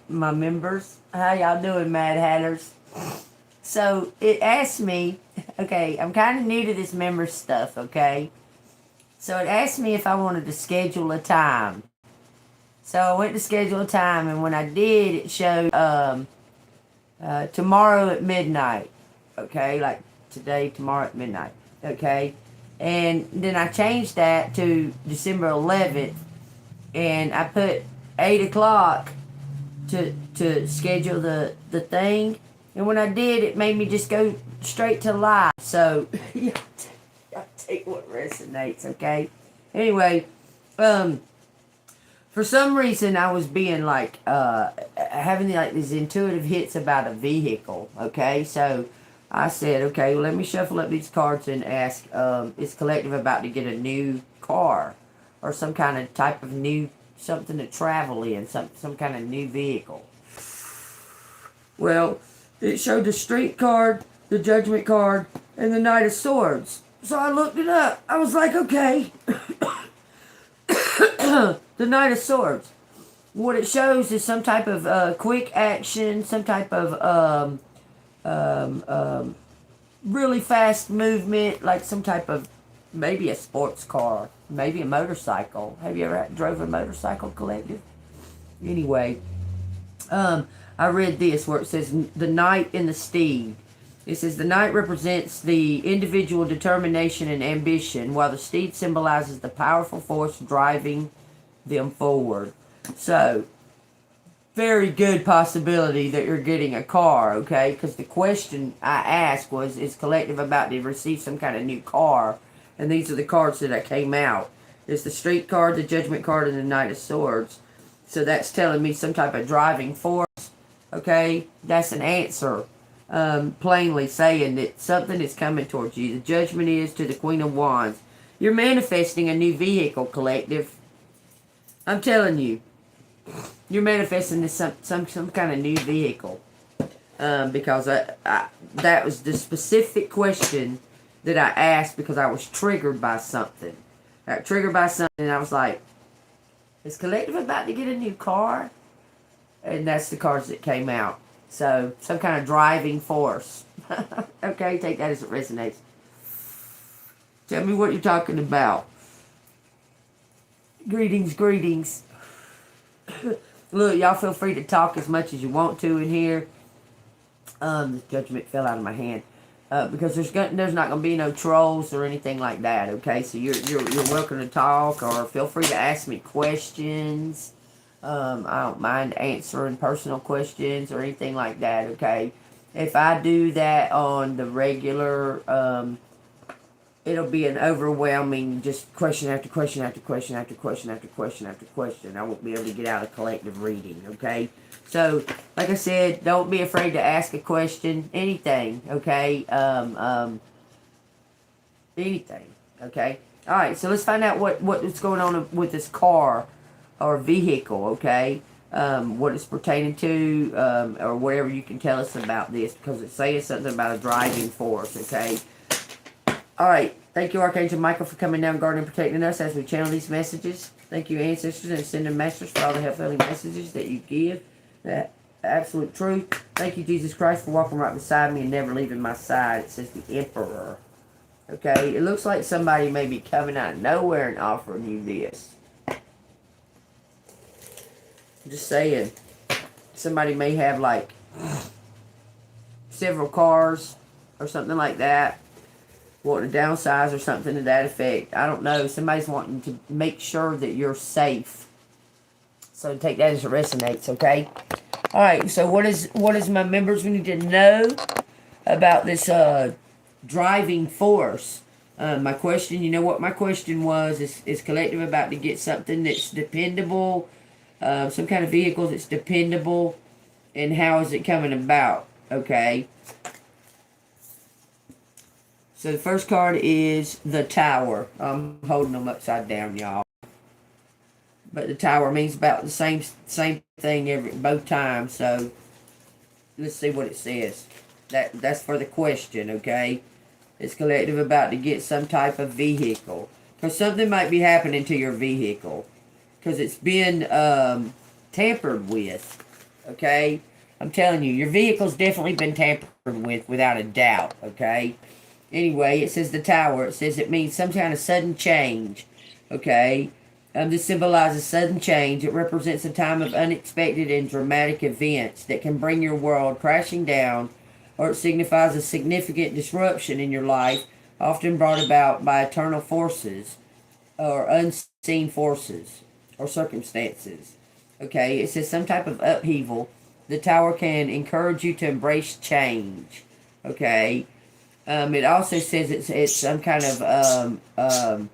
my members. How y'all doing, Mad Hatters? So it asked me, okay, I'm kind of new to this member stuff, okay? So it asked me if I wanted to schedule a time. So I went to schedule a time, and when I did, it showed tomorrow at midnight, okay? Like today, tomorrow at midnight, okay? And then I changed that to December 11th, and I put 8 o'clock to schedule the thing. And when I did, it made me just go straight to live. So, y'all take what resonates, okay? Anyway, for some reason I was being like, having like these intuitive hits about a vehicle, okay? So, I said, okay, well, let me shuffle up these cards and ask, is Collective about to get a new car? Or some kind of type of new, something to travel in, some kind of new vehicle? Well, it showed the Strength card, the Judgment card, and the Knight of Swords. So I looked it up. I was like, okay. The Knight of Swords. What it shows is some type of quick action, some type of really fast movement, like some type of maybe a sports car, maybe a motorcycle. Have you ever drove a motorcycle, Collective? Anyway, I read this where it says the knight and the steed. It says the knight represents the individual determination and ambition, while the steed symbolizes the powerful force driving them forward. So, very good possibility that you're getting a car, okay? Because the question I asked was, is Collective about to receive some kind of new car? And these are the cards that came out. It's the Strength card, the Judgment card, and the Knight of Swords. So that's telling me some type of driving force. Okay, that's an answer, plainly saying that something is coming towards you. The Judgment is to the Queen of Wands. You're manifesting a new vehicle, Collective. I'm telling you, you're manifesting this some kind of new vehicle, because that was the specific question that I asked because I was triggered by something. I got triggered by something, and I was like, is Collective about to get a new car? And that's the cards that came out. So, some kind of driving force. Okay, take that as it resonates. Tell me what you're talking about. Greetings, greetings. Look, y'all feel free to talk as much as you want to in here. The Judgment fell out of my hand. Because there's not going to be no trolls or anything like that, okay? So, you're welcome to talk, or feel free to ask me questions. I don't mind answering personal questions or anything like that, okay? If I do that on the regular, it'll be an overwhelming just question after question after question after question after question after question. I won't be able to get out of Collective reading, okay? So, like I said, don't be afraid to ask a question, anything, okay? Anything, okay? Alright, so let's find out what's going on with this car or vehicle, okay? What it's pertaining to, or whatever you can tell us about this, because it's saying something about a driving force, okay? Alright, thank you, Archangel Michael, for coming down, guarding, and protecting us as we channel these messages. Thank you, ancestors and ascended masters, for all the help-filling messages that you give. The absolute truth. Thank you, Jesus Christ, for walking right beside me and never leaving my side. It says the Emperor. Okay, it looks like somebody may be coming out of nowhere and offering you this. Just saying, somebody may have like several cars or something like that, wanting to downsize or something to that effect. I don't know. Somebody's wanting to make sure that you're safe. So take that as it resonates, okay? All right. So what is my members need to know about this driving force? My question. You know what my question was? Is Collective about to get something that's dependable? Some kind of vehicle that's dependable, and how is it coming about, okay? So the first card is the Tower. I'm holding them upside down, y'all. But the Tower means about the same thing both times, so let's see what it says. That's for the question, okay? Is Collective about to get some type of vehicle? Because something might be happening to your vehicle. Because it's been tampered with, Okay? I'm telling you, your vehicle's definitely been tampered with, without a doubt. Okay? Anyway, it says the tower. It says it means some kind of sudden change. Okay? This symbolizes sudden change. It represents a time of unexpected and dramatic events that can bring your world crashing down, or it signifies a significant disruption in your life, often brought about by eternal forces or unseen forces or circumstances. Okay, it says some type of upheaval. The tower can encourage you to embrace change. Okay, it also says it's some kind of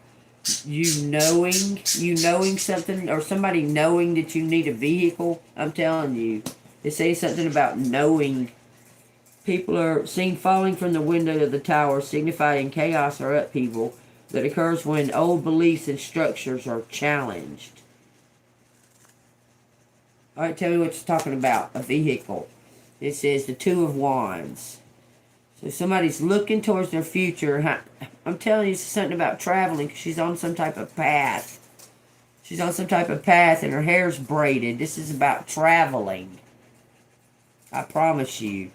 you knowing something, or somebody knowing that you need a vehicle. I'm telling you, it says something about knowing. People are seen falling from the window of the tower, signifying chaos or upheaval that occurs when old beliefs and structures are challenged. All right, tell me what you're talking about. A vehicle. It says the Two of Wands. So somebody's looking towards their future. I'm telling you, it's something about traveling, because she's on some type of path. She's on some type of path and her hair's braided. This is about traveling. I promise you.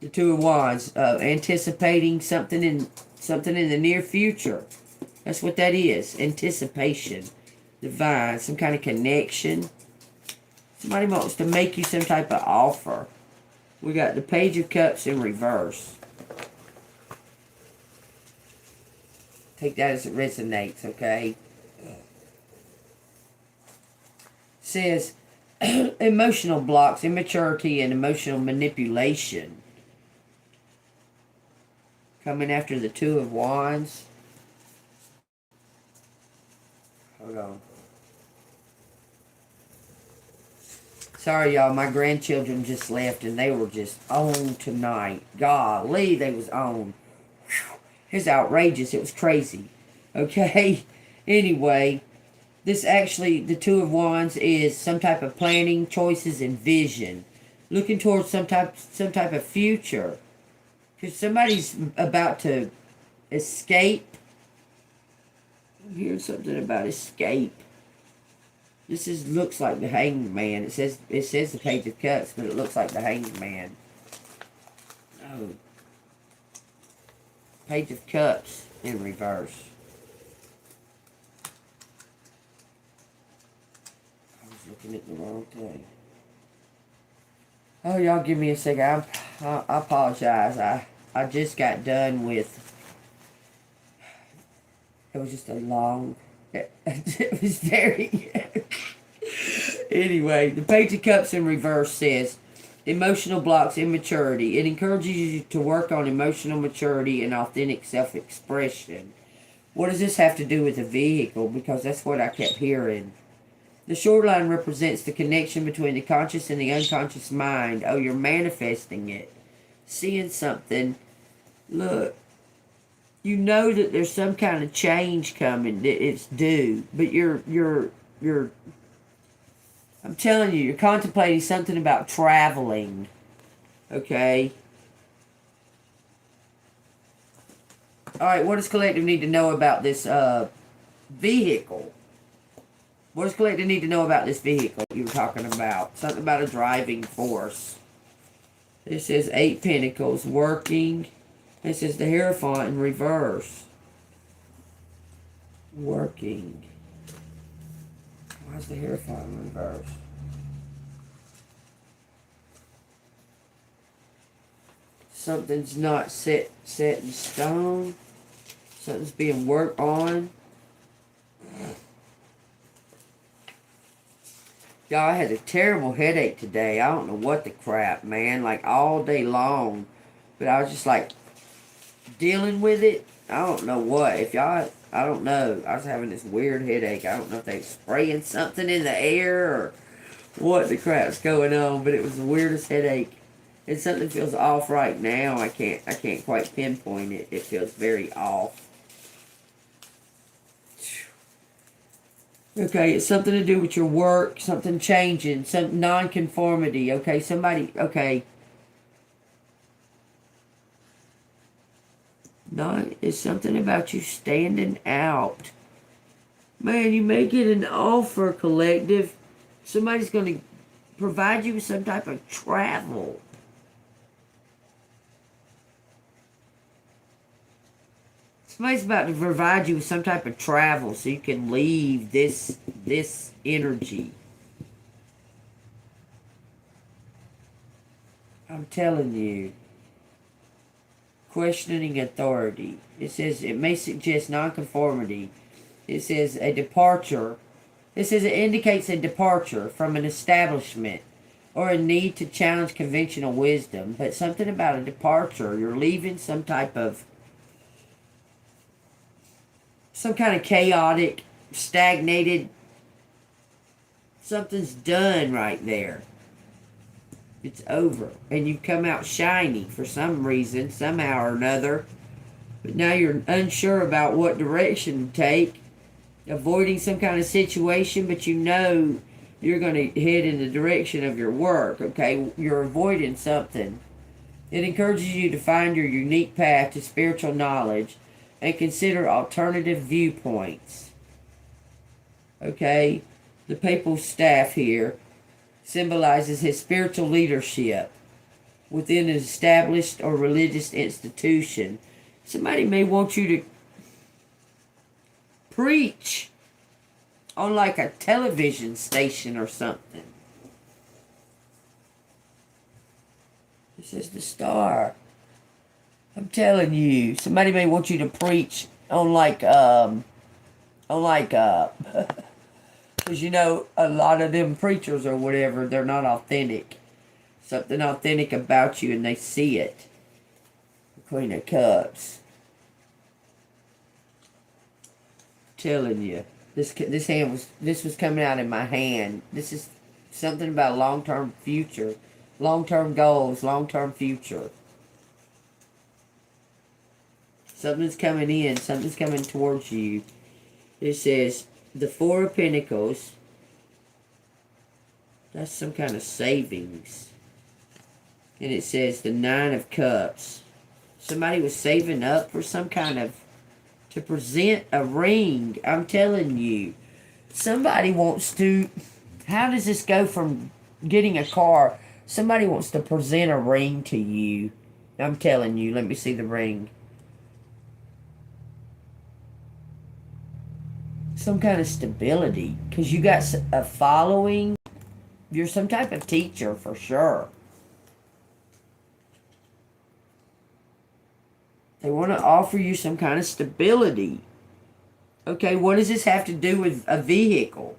The Two of Wands, anticipating something in the near future. That's what that is. Anticipation. Divine. Some kind of connection. Somebody wants to make you some type of offer. We got the Page of Cups in reverse. Take that as it resonates, okay? It says emotional blocks, immaturity, and emotional manipulation. Coming after the Two of Wands. Hold on. Sorry, y'all. My grandchildren just left, and they were just on tonight. Golly, they was on. Whew. It's outrageous. It was crazy. Okay? Anyway, this actually, the Two of Wands is some type of planning, choices, and vision. Looking towards some type of future. Because somebody's about to escape. I'm hearing something about escape. This looks like the Hanged Man. It says the Page of Cups, but it looks like the Hanged Man. Oh. Page of Cups in reverse. I was looking at the wrong thing. Oh, y'all give me a second. I apologize. I just got done with... It was just a long... It was very... Anyway, the Page of Cups in reverse says, emotional blocks, immaturity. It encourages you to work on emotional maturity and authentic self-expression. What does this have to do with a vehicle? Because that's what I kept hearing. The shoreline represents the connection between the conscious and the unconscious mind. Oh, you're manifesting it. Seeing something. Look. You know that there's some kind of change coming. That it's due. But you're I'm telling you, you're contemplating something about traveling. Okay? Alright, what does collective need to know about this vehicle? What does collective need to know about this vehicle you were talking about? Something about a driving force. This says 8 Pentacles, working. This is the Hierophant in reverse. Working. Why's the Hierophant in reverse? Something's not set in stone. Something's being worked on. Y'all, I had a terrible headache today. I don't know what the crap, man. Like, all day long. But I was just, like, dealing with it. I don't know what. If y'all... I don't know. I was having this weird headache. I don't know if they were spraying something in the air or what the crap's going on. But it was the weirdest headache. And something feels off right now. I can't quite pinpoint it. It feels very off. Okay, it's something to do with your work, something changing, some non-conformity. Okay, somebody, okay. No, it's something about you standing out. Man, you may get an offer, collective. Somebody's going to provide you with some type of travel. Somebody's about to provide you with some type of travel so you can leave this energy. I'm telling you. Questioning authority. It says it may suggest nonconformity. It says a departure. It says it indicates a departure from an establishment or a need to challenge conventional wisdom. But something about a departure. You're leaving some kind of chaotic, stagnated. Something's done right there. It's over. And you've come out shiny for some reason, somehow or another. But now you're unsure about what direction to take. Avoiding some kind of situation, but you know you're going to head in the direction of your work, okay? You're avoiding something. It encourages you to find your unique path to spiritual knowledge and consider alternative viewpoints. Okay? The papal staff here symbolizes his spiritual leadership within an established or religious institution. Somebody may want you to preach on like a television station or something. This is the star. I'm telling you, somebody may want you to preach on because you know, a lot of them preachers or whatever, they're not authentic. Something authentic about you and they see it. The Queen of Cups. I'm telling you. This was coming out in my hand. This is something about long-term future. Long-term goals, long-term future. Something's coming in. Something's coming towards you. It says the Four of Pentacles. That's some kind of savings. And it says the Nine of Cups. Somebody was saving up for some kind of, to present a ring. I'm telling you. Somebody wants to, how does this go from getting a car? Somebody wants to present a ring to you. I'm telling you. Let me see the ring. Some kind of stability. Because you got a following. You're some type of teacher for sure. They want to offer you some kind of stability. Okay, what does this have to do with a vehicle?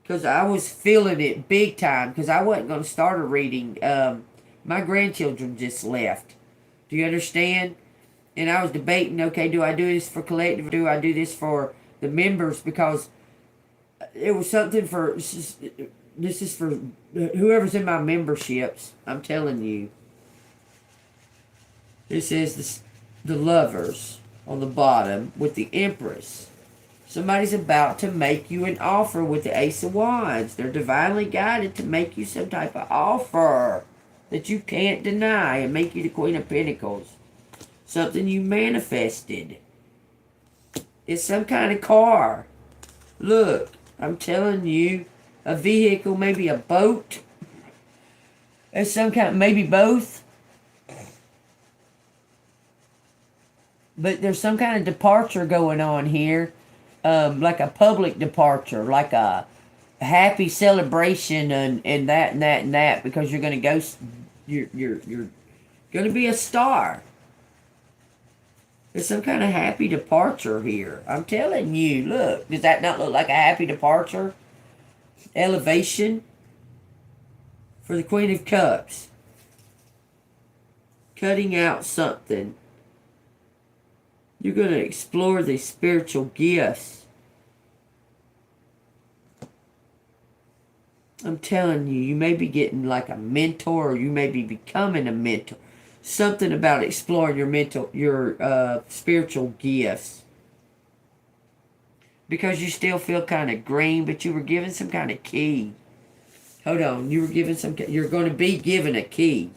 Because I was feeling it big time. Because I wasn't going to start a reading. My grandchildren just left. Do you understand? And I was debating, okay, do I do this for collective or do I do this for the members? Because it was something for, this is for whoever's in my memberships. I'm telling you. This is the Lovers on the bottom with the Empress. Somebody's about to make you an offer with the Ace of Wands. They're divinely guided to make you some type of offer that you can't deny and make you the Queen of Pentacles. Something you manifested. It's some kind of car. Look, I'm telling you, a vehicle, maybe a boat. It's some kind, maybe both. But there's some kind of departure going on here. Like a public departure. Like a happy celebration and that. Because you're going to go, you're going to be a star. There's some kind of happy departure here. I'm telling you, look. Does that not look like a happy departure? Elevation for the Queen of Cups. Cutting out something. You're going to explore these spiritual gifts. I'm telling you, you may be getting like a mentor, or you may be becoming a mentor. Something about exploring your spiritual gifts. Because you still feel kind of green, but you were given some kind of key. Hold on, you were given some, you're going to be given a key.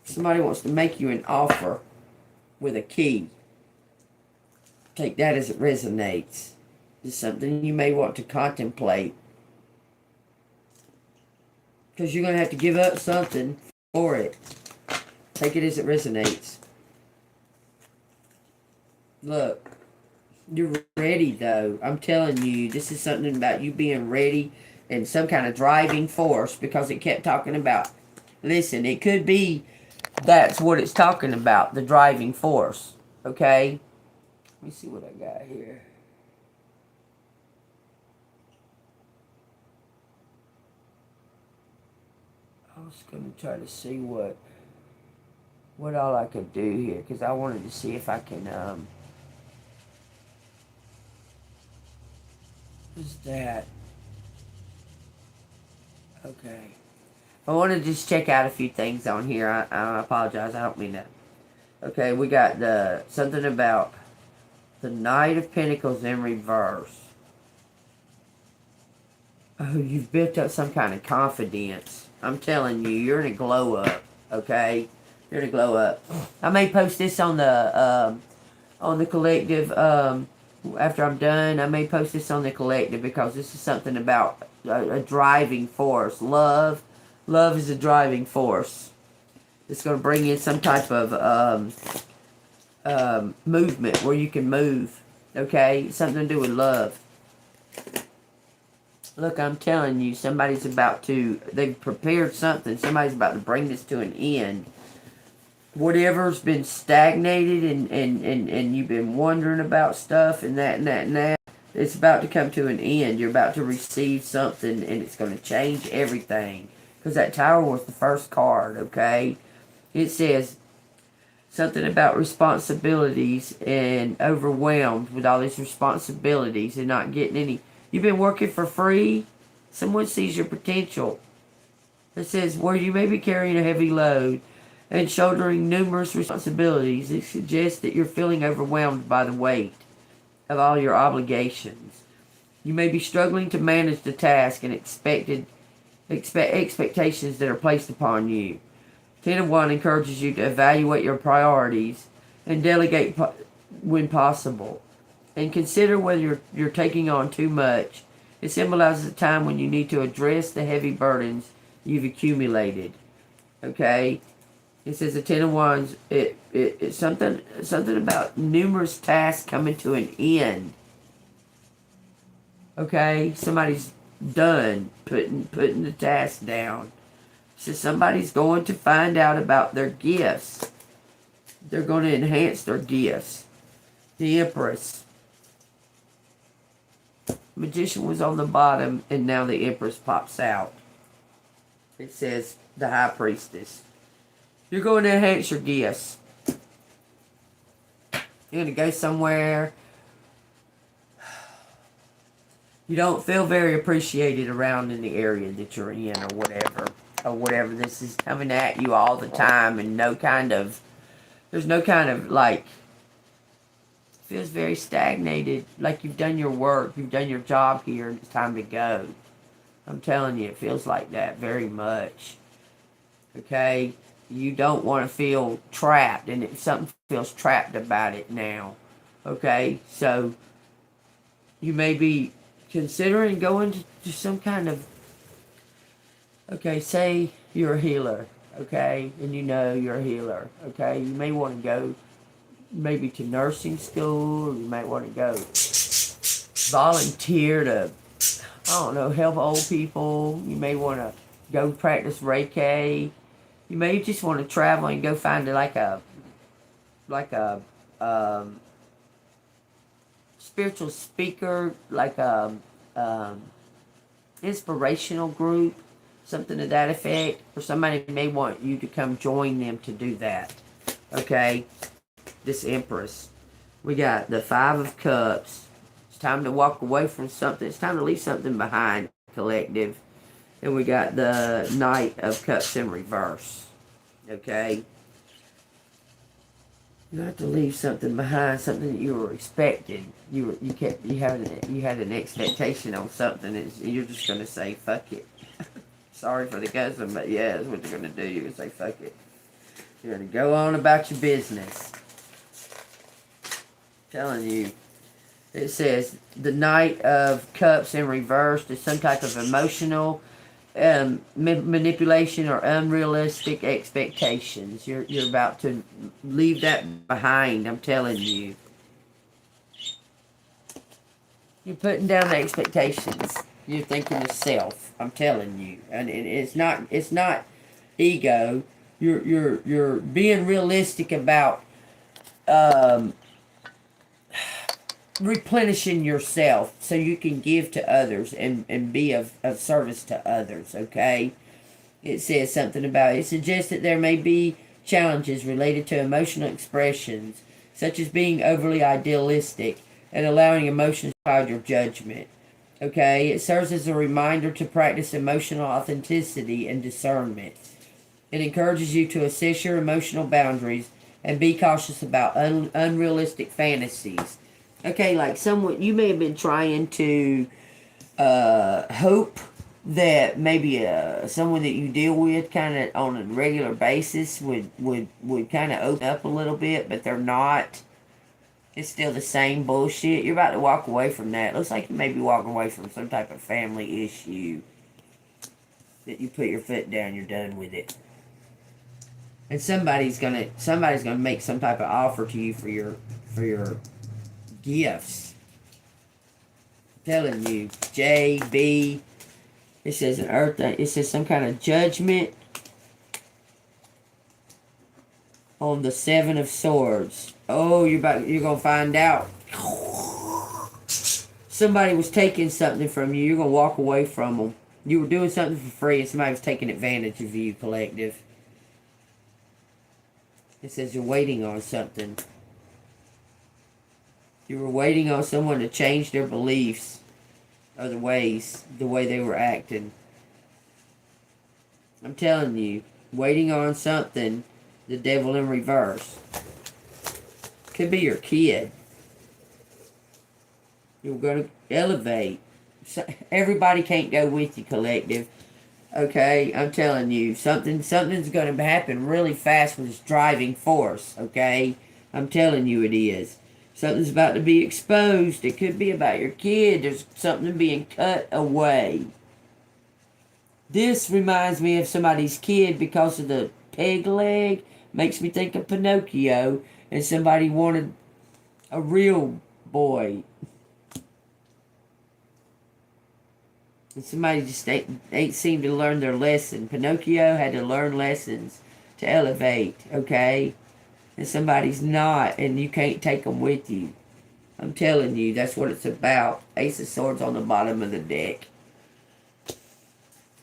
Somebody wants to make you an offer with a key. Take that as it resonates. It's something you may want to contemplate. Because you're going to have to give up something for it. Take it as it resonates. Look, you're ready though. I'm telling you, this is something about you being ready and some kind of driving force, because it kept talking about, listen, it could be that's what it's talking about, the driving force. Okay? Let me see what I got here. I was going to try to see what all I could do here, because I wanted to see if I can, what's that? Okay. I want to just check out a few things on here. I apologize. I don't mean that. Okay, we got something about the Knight of Pentacles in reverse. Oh, you've built up some kind of confidence. I'm telling you, you're in a glow up. Okay, you're in a glow up. I may post this on the collective after I'm done. I may post this on the collective, because this is something about a driving force. Love is a driving force. It's going to bring in some type of movement where you can move. Okay, something to do with love. Look, I'm telling you, they've prepared something. Somebody's about to bring this to an end. Whatever's been stagnated and you've been wondering about stuff and that, it's about to come to an end. You're about to receive something, and it's going to change everything. Because that Tower was the first card, okay? It says something about responsibilities and overwhelmed with all these responsibilities and not getting any. You've been working for free. Someone sees your potential. It says, where you may be carrying a heavy load and shouldering numerous responsibilities, it suggests that you're feeling overwhelmed by the weight of all your obligations. You may be struggling to manage the task and expectations that are placed upon you. 10 of 1 encourages you to evaluate your priorities and delegate when possible. And consider whether you're taking on too much. It symbolizes a time when you need to address the heavy burdens you've accumulated. Okay? It says the 10 of Wands, it's something about numerous tasks coming to an end. Okay? Somebody's done putting the task down. It says somebody's going to find out about their gifts. They're going to enhance their gifts. The Empress. Magician was on the bottom, and now the Empress pops out. It says the High Priestess. You're going to enhance your gifts. You're going to go somewhere. You don't feel very appreciated around in the area that you're in, or whatever. Or whatever. This is coming at you all the time, and there's no kind of like, feels very stagnated, like you've done your work, you've done your job here, and it's time to go. I'm telling you, it feels like that very much. Okay? You don't want to feel trapped, and something feels trapped about it now. Okay? So, you may be considering going to some kind of, okay, say you're a healer, okay, and you know you're a healer, okay? You may want to go maybe to nursing school, or you might want to go volunteer to, I don't know, help old people. You may want to go practice Reiki. You may just want to travel and go find like a spiritual speaker, like a inspirational group, something to that effect, or somebody may want you to come join them to do that. Okay? This Empress. We got the 5 of Cups. It's time to walk away from something. It's time to leave something behind, collective. And we got the Knight of Cups in reverse. Okay? You have to leave something behind, something that you were expecting. You had an expectation on something, and you're just gonna say fuck it. Sorry for the cousin, but yeah, that's what you're gonna do. You're gonna say fuck it. You're gonna go on about your business. Telling you, It says the Knight of Cups in reverse is some type of emotional manipulation or unrealistic expectations. You're about to leave that behind. I'm telling you. You're putting down the expectations. You're thinking of self. I'm telling you, and it's not ego. You're being realistic about replenishing yourself so you can give to others and be of service to others, okay? It says something about it suggests that there may be challenges related to emotional expressions, such as being overly idealistic and allowing emotions to cloud your judgment. Okay, it serves as a reminder to practice emotional authenticity and discernment. It encourages you to assess your emotional boundaries and be cautious about unrealistic fantasies. Okay, like someone, you may have been trying to hope that maybe someone that you deal with kind of on a regular basis would kind of open up a little bit, but they're not. It's still the same bullshit. You're about to walk away from that. Looks like you may be walking away from some type of family issue that you put your foot down. You're done with it. And somebody's gonna make some type of offer to you for your gifts. I'm telling you, JB. It says an earth. It says some kind of judgment on the Seven of Swords. Oh, you're gonna find out. Somebody was taking something from you. You're gonna walk away from them. You were doing something for free, and somebody was taking advantage of you, collective. It says you're waiting on something. You were waiting on someone to change their beliefs or the way they were acting. I'm telling you, waiting on something, the devil in reverse. Could be your kid. You're going to elevate. Everybody can't go with you, collective. Okay, I'm telling you, something's going to happen really fast with this driving force, okay? I'm telling you it is. Something's about to be exposed. It could be about your kid. There's something being cut away. This reminds me of somebody's kid because of the peg leg. Makes me think of Pinocchio. And somebody wanted a real boy. And somebody just ain't seemed to learn their lesson. Pinocchio had to learn lessons to elevate, okay? And somebody's not, and you can't take them with you. I'm telling you, that's what it's about. Ace of Swords on the bottom of the deck.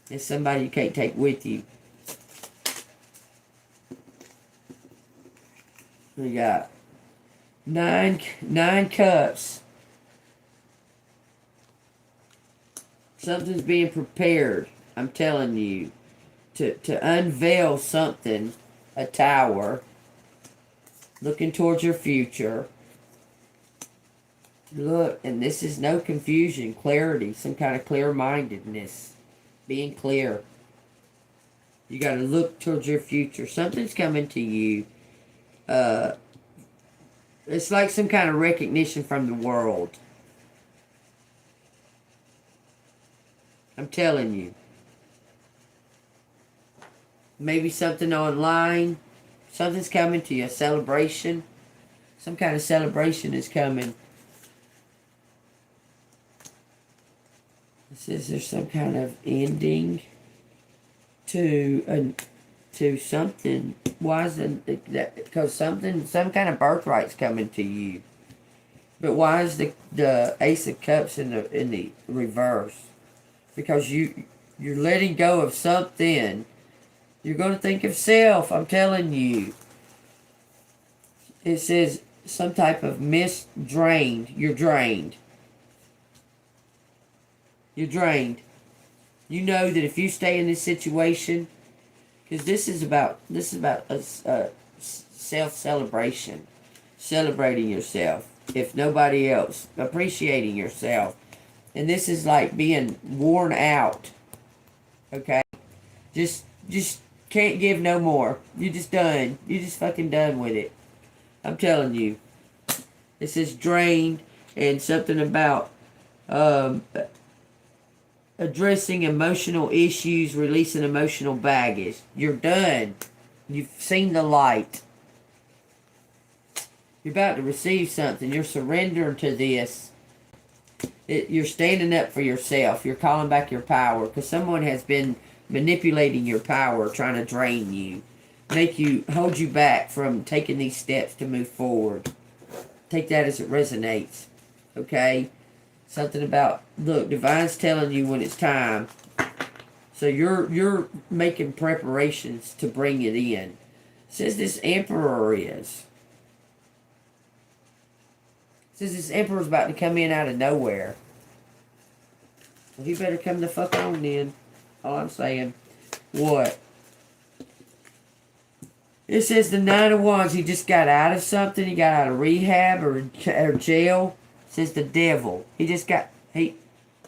It's somebody you can't take with you. We got nine cups. Something's being prepared. I'm telling you, to unveil something, a tower. Looking towards your future. Look, and this is no confusion, clarity, some kind of clear-mindedness. Being clear. You got to look towards your future. Something's coming to you. It's like some kind of recognition from the world. I'm telling you. Maybe something online. Something's coming to you. A celebration. Some kind of celebration is coming. It says there's some kind of ending to something. Why is that? Because some kind of birthright's coming to you. But why is the Ace of Cups in the reverse? Because you're letting go of something. You're going to think of self. I'm telling you. It says some type of drained. You're drained. You're drained. You know that if you stay in this situation, because this is about a self-celebration, celebrating yourself. If nobody else, appreciating yourself, and this is like being worn out. Okay, just can't give no more. You're just done. You're just fucking done with it. I'm telling you. This is drained. and something about um, addressing emotional issues, releasing emotional baggage. You're done. You've seen the light. You're about to receive something. You're surrendering to this. You're standing up for yourself. You're calling back your power because someone has been manipulating your power, trying to drain you, hold you back from taking these steps to move forward. Take that as it resonates. Okay? Something about, look, Divine's telling you when it's time. So you're making preparations to bring it in. It says this Emperor is. It says this Emperor's about to come in out of nowhere. Well, he better come the fuck on then. All I'm saying. What? It says the Nine of Wands. He just got out of something. He got out of rehab or jail. It says the Devil. He just got... He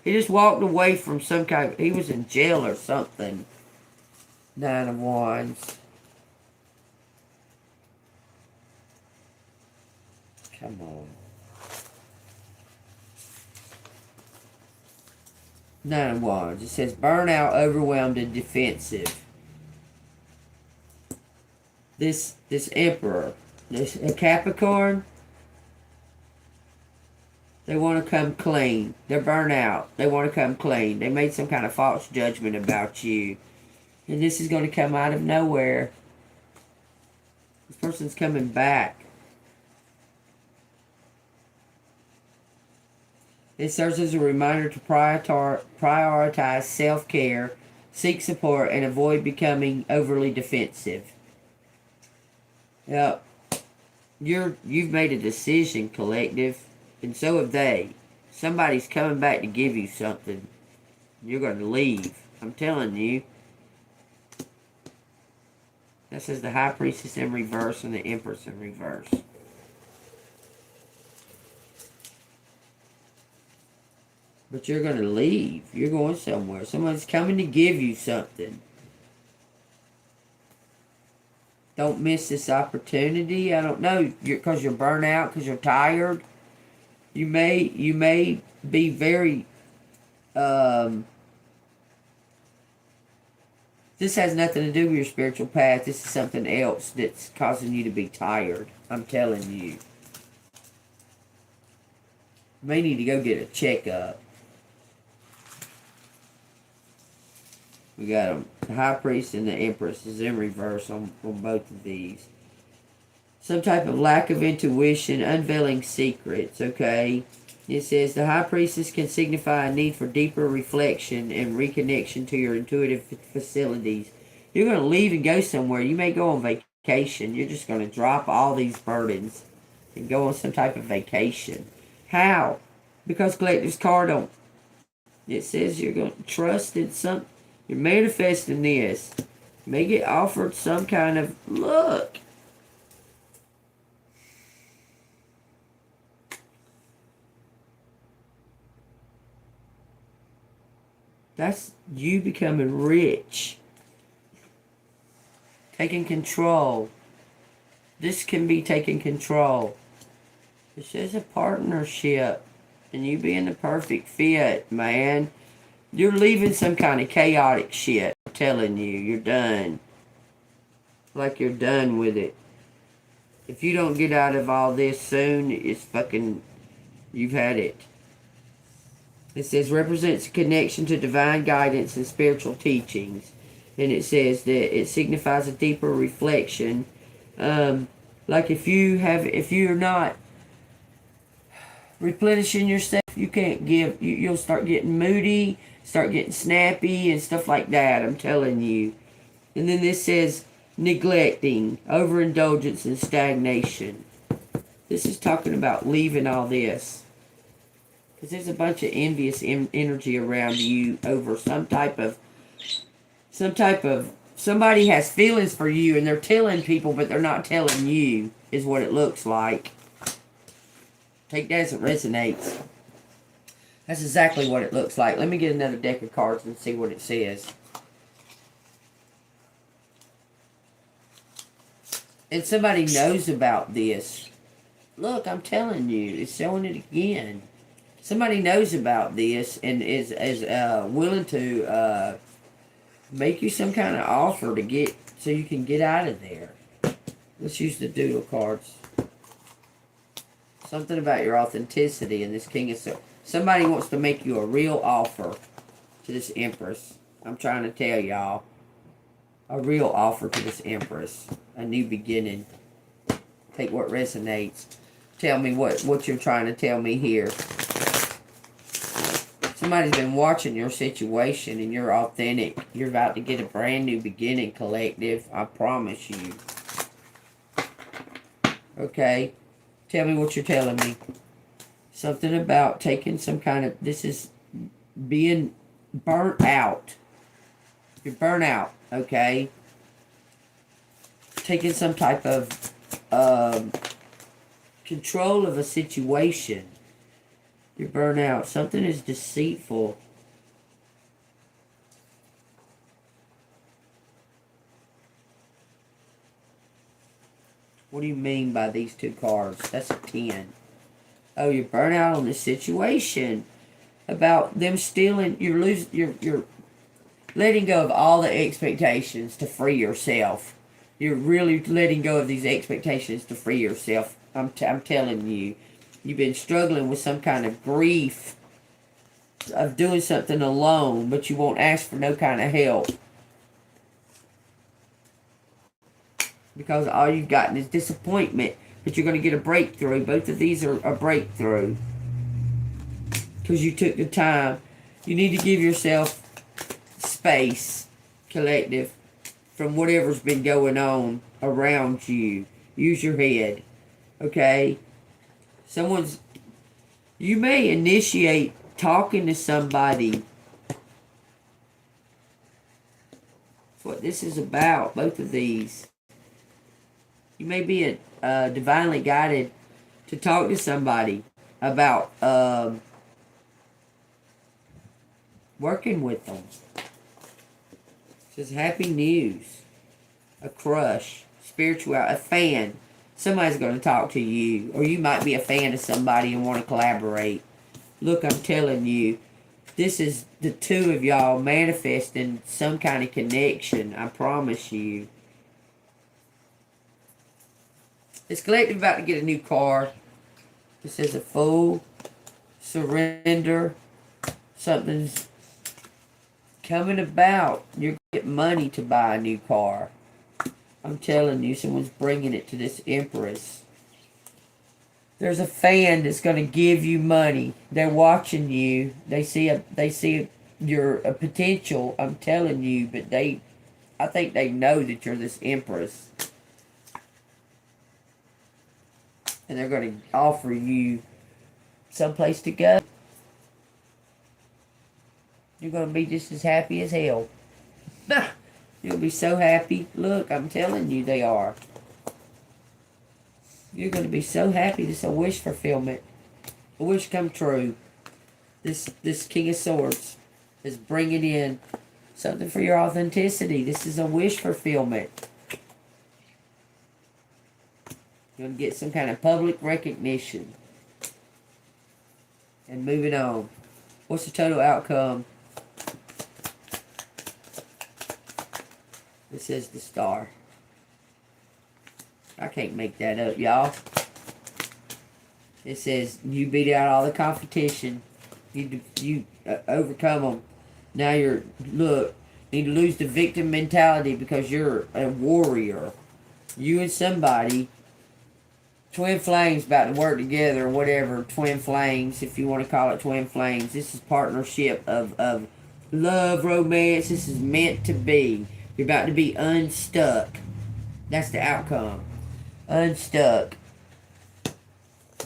just walked away from some kind... He was in jail or something. Nine of Wands. Come on. Nine of Wands. It says burnout, overwhelmed, and defensive. This Emperor, this Capricorn, they want to come clean. They're burnt out. They want to come clean. They made some kind of false judgment about you. And this is going to come out of nowhere. This person's coming back. It serves as a reminder to prioritize self-care, seek support, and avoid becoming overly defensive. Yep. You've made a decision, collective, and so have they. Somebody's coming back to give you something. You're going to leave. I'm telling you. That says the High Priestess in reverse and the Empress in reverse. But you're going to leave. You're going somewhere. Someone's coming to give you something. Don't miss this opportunity. I don't know. Because you're burnt out, because you're tired. You may be very... this has nothing to do with your spiritual path. This is something else that's causing you to be tired. I'm telling you. You may need to go get a checkup. We got them. The High Priest and the Empress is in reverse on both of these. Some type of lack of intuition, unveiling secrets, okay? It says the High Priestess can signify a need for deeper reflection and reconnection to your intuitive facilities. You're going to leave and go somewhere. You may go on vacation. You're just going to drop all these burdens and go on some type of vacation. How? Because Collective's card don't. It says you're going to trust in something. You're manifesting this. You may get offered some kind of look. That's you becoming rich. Taking control. This can be taking control. It says a partnership. And you being the perfect fit, man. You're leaving some kind of chaotic shit. I'm telling you, you're done. Like you're done with it. If you don't get out of all this soon, it's fucking... You've had it. It says represents a connection to divine guidance and spiritual teachings. And it says that it signifies a deeper reflection. Like if you're not replenishing yourself, you can't give, you'll start getting moody, start getting snappy and stuff like that, I'm telling you. And then this says neglecting, overindulgence, and stagnation. This is talking about leaving all this. Because there's a bunch of envious energy around you over some type of, somebody has feelings for you and they're telling people but they're not telling you, is what it looks like. Take that as it resonates. That's exactly what it looks like. Let me get another deck of cards and see what it says. And somebody knows about this. Look, I'm telling you, it's showing it again. Somebody knows about this and is willing to make you some kind of offer to get so you can get out of there. Let's use the doodle cards. Something about your authenticity in this King of Swords. Somebody wants to make you a real offer to this Empress. I'm trying to tell y'all. A real offer to this Empress. A new beginning. Take what resonates. Tell me what you're trying to tell me here. Somebody's been watching your situation and you're authentic. You're about to get a brand new beginning, collective. I promise you. Okay. Tell me what you're telling me. Something about taking some kind of... This is being burnt out. You're burnt out, okay? Taking some type of control of a situation. You're burnt out. Something is deceitful. What do you mean by these two cards? That's a 10. Oh, you're burnt out on this situation. About them stealing. You're letting go of all the expectations to free yourself. You're really letting go of these expectations to free yourself. I'm telling you. You've been struggling with some kind of grief of doing something alone, but you won't ask for no kind of help. Because all you've gotten is disappointment, but you're going to get a breakthrough. Both of these are a breakthrough. Because you took the time. You need to give yourself space, collective, from whatever's been going on around you. Use your head. Okay? You may initiate talking to somebody. That's what this is about, both of these. You may be divinely guided to talk to somebody about working with them. It says happy news, a crush, spiritual, a fan. Somebody's going to talk to you, or you might be a fan of somebody and want to collaborate. Look, I'm telling you, this is the two of y'all manifesting some kind of connection. I promise you. This collective about to get a new car. It says a fool, surrender, something's coming about. You're going to get money to buy a new car. I'm telling you, someone's bringing it to this Empress. There's a fan that's going to give you money. They're watching you. They see your potential. I'm telling you, but I think they know that you're this Empress. And they're going to offer you someplace to go. You're going to be just as happy as hell. You'll be so happy. Look, I'm telling you they are. You're going to be so happy. This is a wish fulfillment. A wish come true. This King of Swords is bringing in something for your authenticity. This is a wish fulfillment. You're going to get some kind of public recognition. And moving on. What's the total outcome? It says the Star. I can't make that up, y'all. It says you beat out all the competition. You overcome them. Now you need to lose the victim mentality because you're a warrior. You and somebody, twin flames about to work together or whatever. Twin flames, if you want to call it twin flames. This is partnership of love, romance. This is meant to be. You're about to be unstuck. That's the outcome. Unstuck.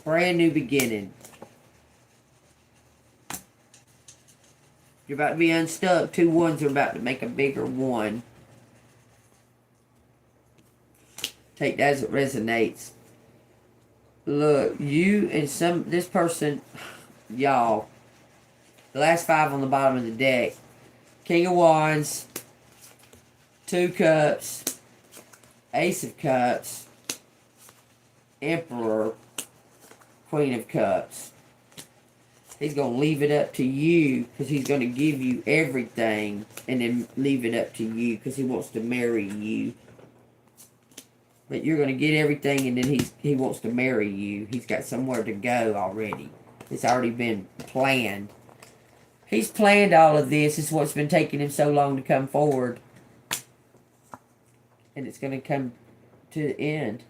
Brand new beginning. You're about to be unstuck. 2 ones are about to make a bigger one. Take that as it resonates. Look, you and this person, y'all. The last 5 on the bottom of the deck. King of Wands. 2 Cups. Ace of Cups. Emperor. Queen of Cups. He's going to leave it up to you because he's going to give you everything and then leave it up to you because he wants to marry you. But you're going to get everything and then he wants to marry you. He's got somewhere to go already. It's already been planned. He's planned all of this. It's what's been taking him so long to come forward. And it's going to come to the end.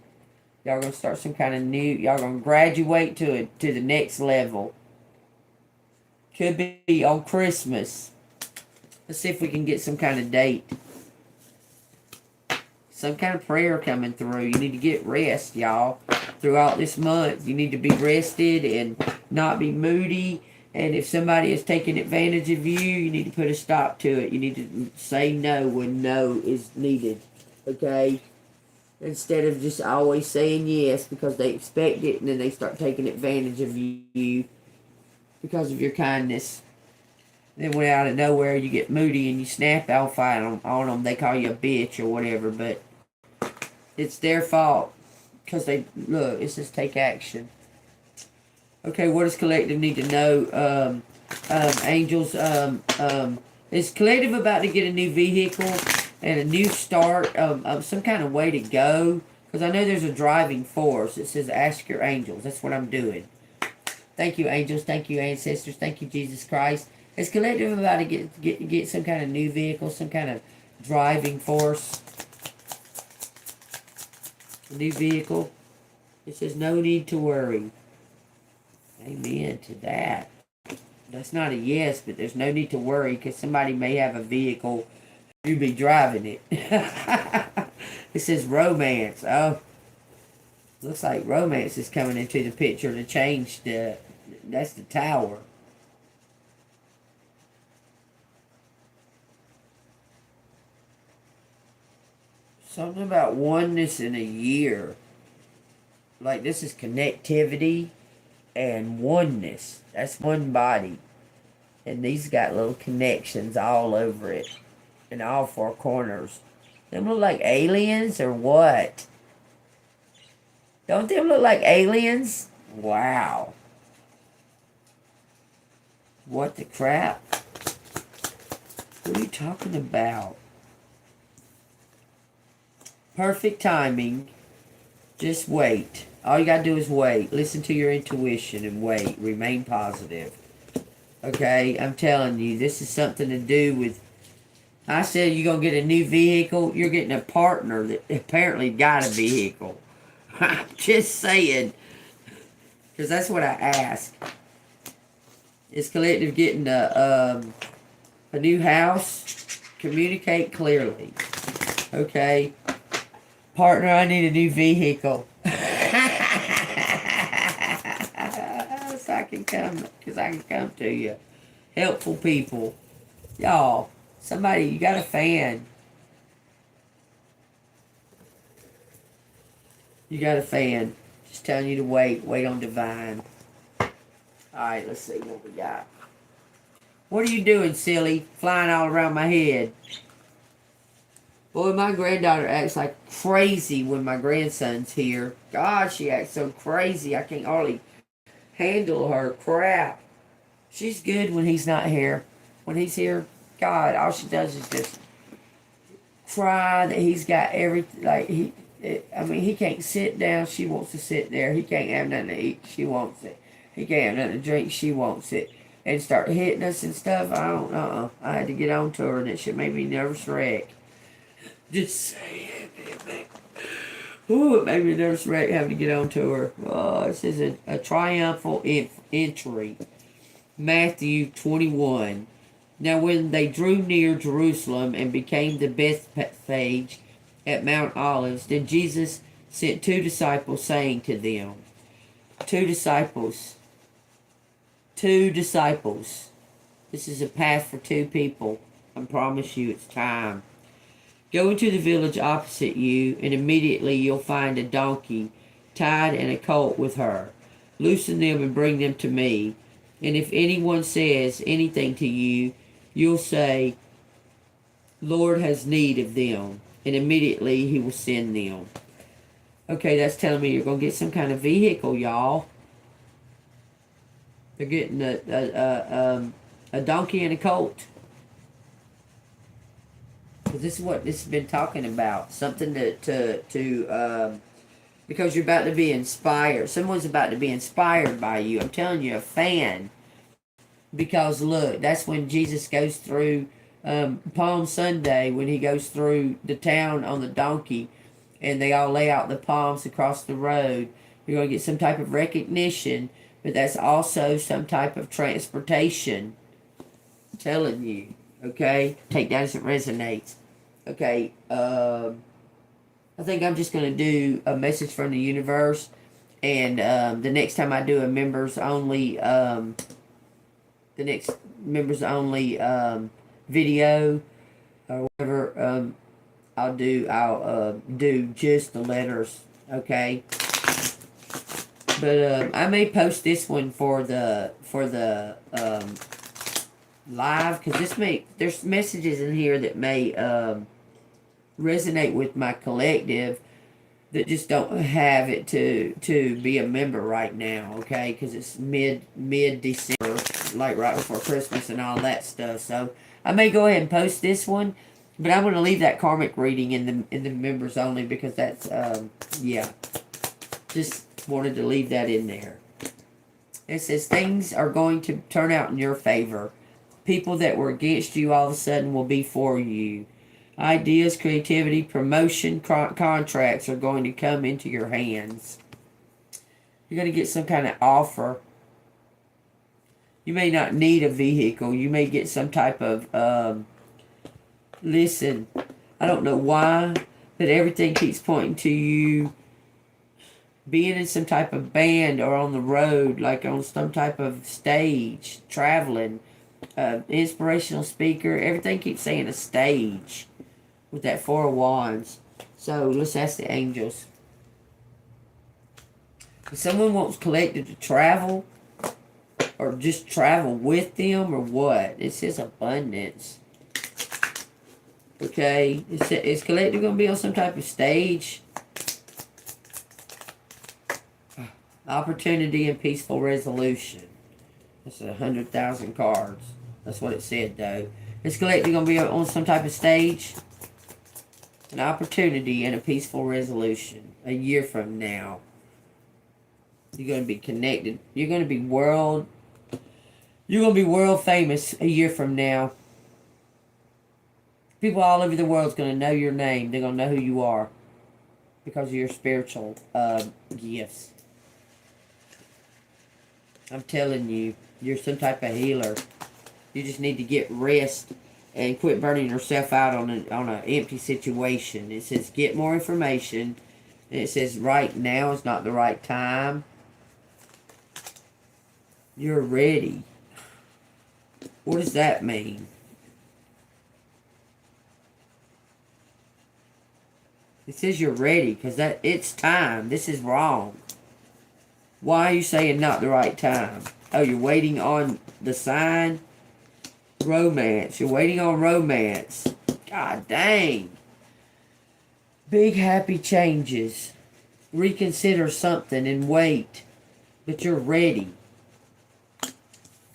Y'all going to start some kind of new... Y'all going to graduate to the next level. Could be on Christmas. Let's see if we can get some kind of date. Some kind of prayer coming through. You need to get rest, y'all. Throughout this month, you need to be rested and not be moody. And if somebody is taking advantage of you, you need to put a stop to it. You need to say no when no is needed. Okay? Instead of just always saying yes because they expect it and then they start taking advantage of you because of your kindness. Then when out of nowhere you get moody and you snap off on them, they call you a bitch or whatever, but it's their fault because they, look, it says take action. Okay, what does collective need to know? Angels, is collective about to get a new vehicle and a new start, some kind of way to go? Because I know there's a driving force. It says ask your angels. That's what I'm doing. Thank you, angels. Thank you, ancestors. Thank you, Jesus Christ. Is collective about to get some kind of new vehicle, some kind of driving force? A new vehicle. It says no need to worry. Amen to that. That's not a yes, but there's no need to worry because somebody may have a vehicle. You be driving it. It says romance. Oh, looks like romance is coming into the picture to change the... That's the tower. Something about oneness in a year. Like this is connectivity and oneness. That's one body. And these got little connections all over it. In all four corners. Them look like aliens or what? Don't them look like aliens? Wow. What the crap? What are you talking about? Perfect timing. Just wait. All you gotta do is wait. Listen to your intuition and wait. Remain positive. Okay? I'm telling you, this is something to do with... I said you're going to get a new vehicle. You're getting a partner that apparently got a vehicle. I'm just saying. Because that's what I asked. Is collective getting a new house? Communicate clearly. Okay. Partner, I need a new vehicle. So I can come. Because I can come to you. Helpful people. Y'all. Somebody, you got a fan. You got a fan. Just telling you to wait. Wait on divine. Alright, let's see what we got. What are you doing, silly? Flying all around my head. Boy, my granddaughter acts like crazy when my grandson's here. God, she acts so crazy. I can't hardly handle her crap. She's good when he's not here. When he's here, God, all she does is just cry that he's got everything. Like, he can't sit down. She wants to sit there. He can't have nothing to eat. She wants it. He can't have nothing to drink. She wants it. And start hitting us and stuff. I don't know. I had to get on to her, and it should make me nervous wreck. Just say it. Ooh, it made me nervous wreck having to get on to her. Oh, this is a triumphal entry. Matthew 21. Now when they drew near Jerusalem and became the Bethphage at Mount Olives, then Jesus sent 2 disciples, saying to them, 2 disciples. This is a path for 2 people. I promise you it's time. Go into the village opposite you, and immediately you'll find a donkey tied and a colt with her. Loosen them and bring them to me. And if anyone says anything to you, you'll say, Lord has need of them, and immediately he will send them. Okay, that's telling me you're going to get some kind of vehicle, y'all. They're getting a donkey and a colt. Because this is what this has been talking about. Something to because you're about to be inspired. Someone's about to be inspired by you. I'm telling you, a fan. Because look, that's when Jesus goes through Palm Sunday, when he goes through the town on the donkey, and they all lay out the palms across the road. You're going to get some type of recognition, but that's also some type of transportation. I'm telling you, okay? Take that as it resonates. Okay, I think I'm just going to do a message from the universe, and the next time I do a members only video or whatever, I'll do just the letters, okay? But I may post this one for the live, because there's messages in here that may resonate with my collective that just don't have it to be a member right now, okay? Because it's mid December, like right before Christmas and all that stuff. So I may go ahead and post this one, but I'm going to leave that karmic reading in the members only, because that's yeah. Just wanted to leave that in there. It says things are going to turn out in your favor. People that were against you all of a sudden will be for you. Ideas, creativity, promotion, contracts are going to come into your hands. You're going to get some kind of offer. You may not need a vehicle. You may get some type of, listen, I don't know why, but everything keeps pointing to you being in some type of band or on the road, like on some type of stage, traveling, inspirational speaker. Everything keeps saying a stage with that Four of Wands. So let's ask the angels. If someone wants collective to travel, or just travel with them, or what? It says abundance. Okay, is collective going to be on some type of stage? Opportunity and peaceful resolution. That's 100,000 cards. That's what it said, though. Is collective going to be on some type of stage? An opportunity and a peaceful resolution. A year from now, you're going to be connected. You're going to be world famous a year from now. People all over the world is going to know your name. They're going to know who you are because of your spiritual gifts. I'm telling you, you're some type of healer. You just need to get rest and quit burning yourself out on an empty situation. It says get more information. And it says right now is not the right time. You're ready. What does that mean? It says you're ready because it's time. This is wrong. Why are you saying not the right time? Oh, you're waiting on the sign? Romance. You're waiting on romance. God dang. Big happy changes. Reconsider something and wait. But you're ready.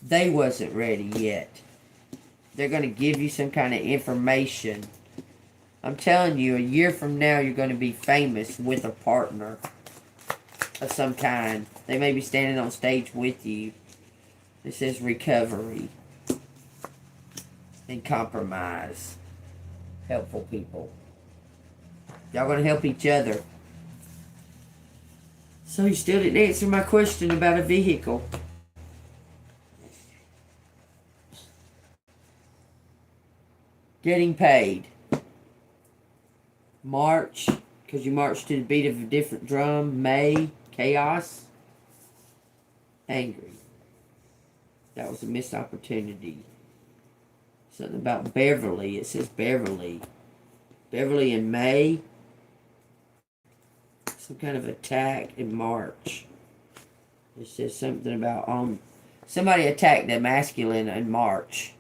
They wasn't ready yet. They're going to give you some kind of information. I'm telling you, a year from now, you're going to be famous with a partner of some kind. They may be standing on stage with you. It says recovery and compromise. Helpful people. Y'all going to help each other. So you still didn't answer my question about a vehicle. Getting paid. March, because you march to the beat of a different drum. May, chaos. Angry. That was a missed opportunity. Something about Beverly. It says Beverly. Beverly in May. Some kind of attack in March. It says something about somebody attacked the masculine in March.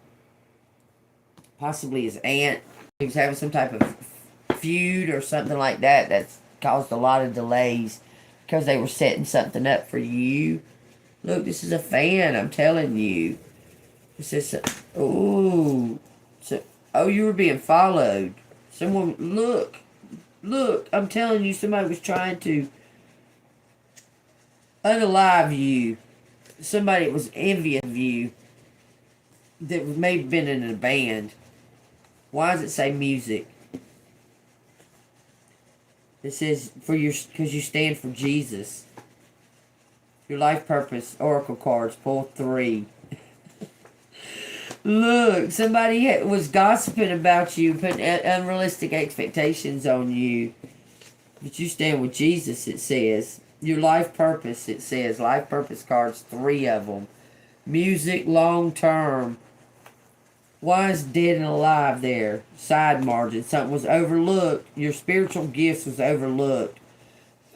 Possibly his aunt. He was having some type of feud or something like that's caused a lot of delays because they were setting something up for you. Look, this is a fan, I'm telling you. It says, oh, so, oh, you were being followed. Someone, look, I'm telling you, somebody was trying to unalive you. Somebody was envious of you that may have been in a band. Why does it say music? It says because you stand for Jesus. Your life purpose, oracle cards, pull 3. Look, somebody was gossiping about you, putting unrealistic expectations on you. But you stand with Jesus, it says. Your life purpose, it says. Life purpose cards, 3 of them. Music, long term. Why is dead and alive there? Side margin. Something was overlooked. Your spiritual gifts was overlooked.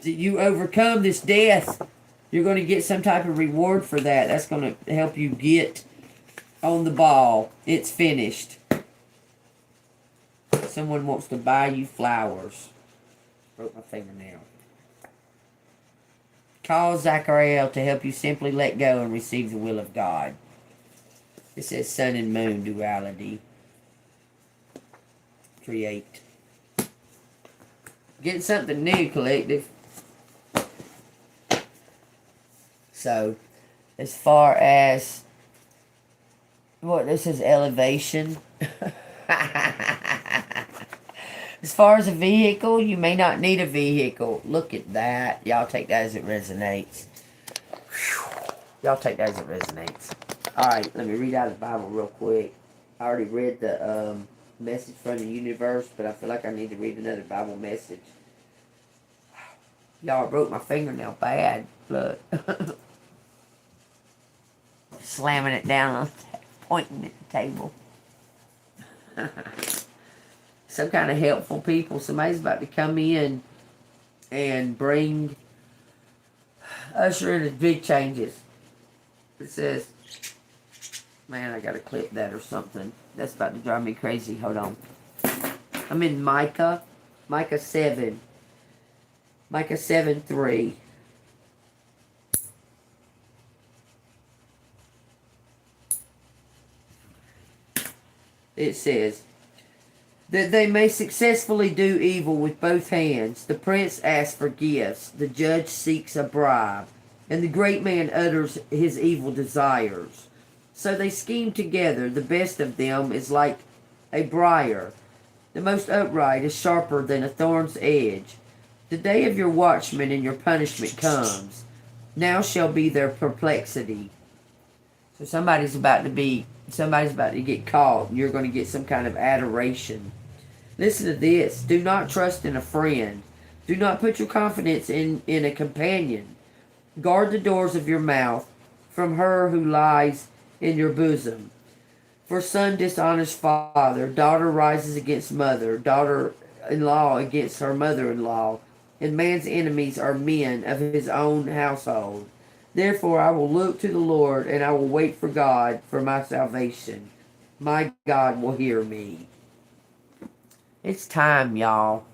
Did you overcome this death? You're going to get some type of reward for that. That's going to help you get on the ball. It's finished. Someone wants to buy you flowers. Broke my fingernail. Call Zachariel to help you simply let go and receive the will of God. It says sun and moon duality. Create. Getting something new, collective. So, as far as what this is, elevation. As far as a vehicle, you may not need a vehicle. Look at that. Y'all take that as it resonates. Y'all take that as it resonates. Alright, let me read out of the Bible real quick. I already read the message from the universe, but I feel like I need to read another Bible message. Y'all broke my fingernail bad. Look. Slamming it down, pointing at the table. Some kind of helpful people. Somebody's about to come in and usher in big changes. It says, man, I gotta clip that or something. That's about to drive me crazy. Hold on. I'm in Micah 7. Micah 7:3. It says, that they may successfully do evil with both hands. The prince asks for gifts, the judge seeks a bribe, and the great man utters his evil desires. So they scheme together. The best of them is like a briar. The most upright is sharper than a thorn's edge. The day of your watchman and your punishment comes. Now shall be their perplexity. So somebody's about to get caught, and you're going to get some kind of adoration. Listen to this. Do not trust in a friend. Do not put your confidence in a companion. Guard the doors of your mouth from her who lies in your bosom. For son dishonors father, daughter rises against mother, daughter-in-law against her mother-in-law, and man's enemies are men of his own household. Therefore I will look to the Lord, and I will wait for God for my salvation. My God will hear me. It's time, y'all.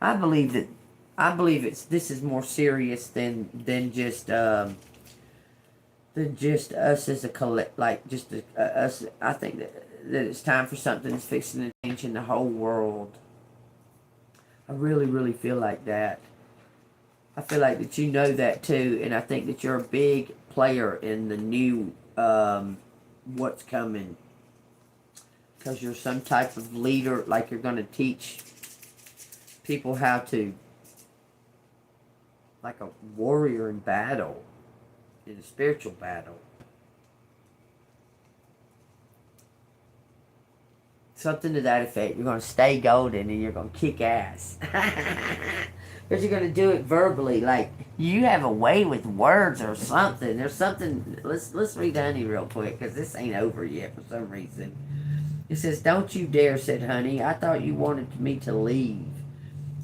I believe this is more serious than just us as a collect, like just us. I think that it's time for something that's fixing to change in the whole world. I really, really feel like that. I feel like that you know that too, and I think that you're a big player in the new what's coming. Because you're some type of leader, like you're going to teach people how to, like a warrior in battle, in a spiritual battle. Something to that effect. You're going to stay golden and you're going to kick ass. But you're going to do it verbally, like you have a way with words or something. There's something. Let's read Honey real quick, because this ain't over yet for some reason. It says, "Don't you dare," said Honey. "I thought you wanted me to leave."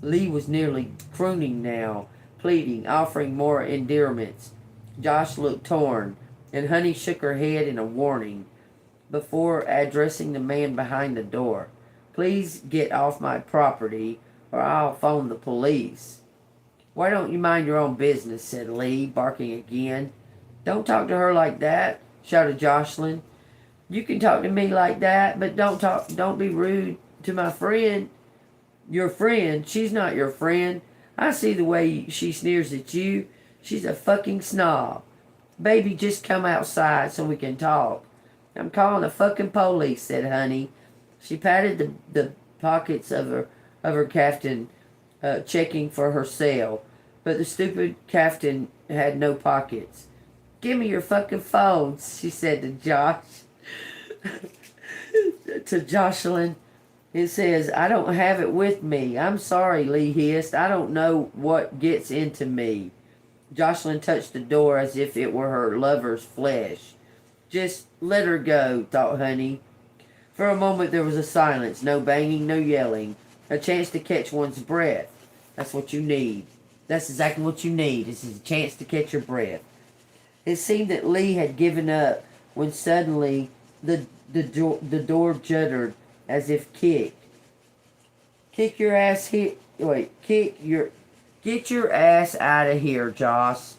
Lee was nearly crooning now, pleading, offering more endearments. Josh looked torn, and Honey shook her head in a warning before addressing the man behind the door. "Please get off my property, or I'll phone the police." "Why don't you mind your own business?" said Lee, barking again. Don't talk to her like that, shouted Jocelyn. You can talk to me like that, but don't be rude to my friend. Your friend? She's not your friend. I see the way she sneers at you. She's a fucking snob. Baby, just come outside so we can talk. I'm calling the fucking police, said Honey. She patted the pockets of her caftan, checking for her cell. But the stupid caftan had no pockets. Give me your fucking phones, she said to Josh. To Jocelyn. It says, I don't have it with me. I'm sorry, Lee hissed. I don't know what gets into me. Jocelyn touched the door as if it were her lover's flesh. Just let her go, thought Honey. For a moment there was a silence. No banging, no yelling. A chance to catch one's breath. That's what you need. That's exactly what you need. This is a chance to catch your breath. It seemed that Lee had given up when suddenly the door juddered as if kicked. Get your ass out of here, Joss.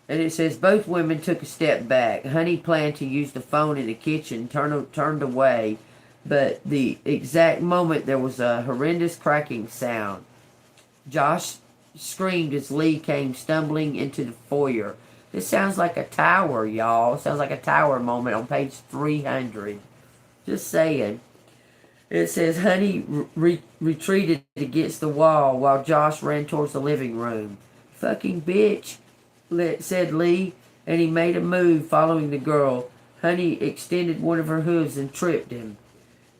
And it says both women took a step back. Honey planned to use the phone in the kitchen, turned away, but the exact moment there was a horrendous cracking sound. Josh screamed as Lee came stumbling into the foyer. This sounds like a tower, y'all. It sounds like a tower moment on page 300. Just saying. It says Honey retreated against the wall while Josh ran towards the living room. Fucking bitch, said Lee, and he made a move following the girl. Honey extended one of her hooves and tripped him.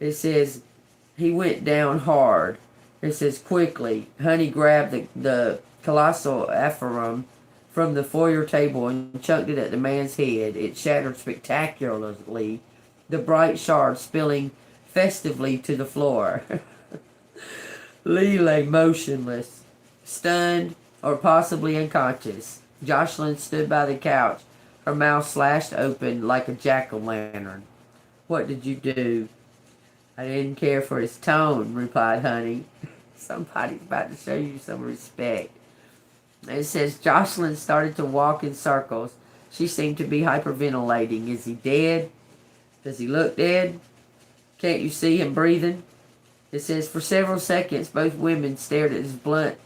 It says he went down hard. It says quickly. Honey grabbed the colossal aphorum from the foyer table and chucked it at the man's head. It shattered spectacularly, the bright shards spilling festively to the floor. Lee lay motionless, stunned, or possibly unconscious. Jocelyn stood by the couch, her mouth slashed open like a jack-o'-lantern. What did you do? I didn't care for his tone, replied Honey. Somebody's about to show you some respect. It says Jocelyn started to walk in circles. She seemed to be hyperventilating. Is he dead? Does he look dead? Can't you see him breathing? It says, for several seconds, both women stared at his blunt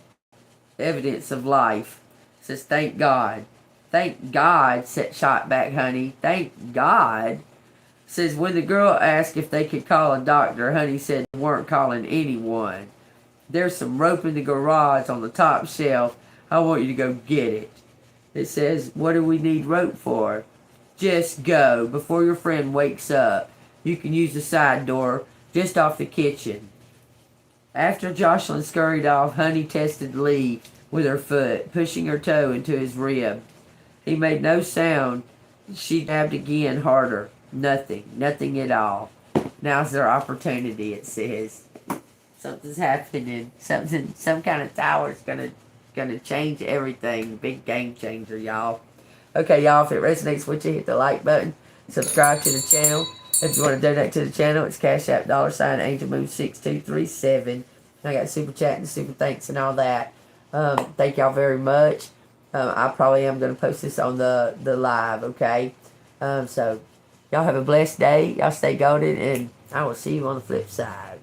evidence of life. It says, thank God. Thank God, shot back Honey. Thank God. It says, when the girl asked if they could call a doctor, Honey said they weren't calling anyone. There's some rope in the garage on the top shelf. I want you to go get it. It says, what do we need rope for? Just go before your friend wakes up. You can use the side door just off the kitchen. After Jocelyn scurried off, Honey tested Lee with her foot, pushing her toe into his rib. He made no sound. She jabbed again, harder. Nothing at all. Now's their opportunity, it says. Something's happening. Some kind of tower's gonna change everything. Big game changer, y'all. Okay, y'all, if it resonates with you, hit the like button. Subscribe to the channel. If you want to donate to the channel, it's Cash App $AngelMoon6237. I got super chat and super thanks and all that. Thank y'all very much. I probably am going to post this on the live, okay? So, y'all have a blessed day. Y'all stay golden, and I will see you on the flip side.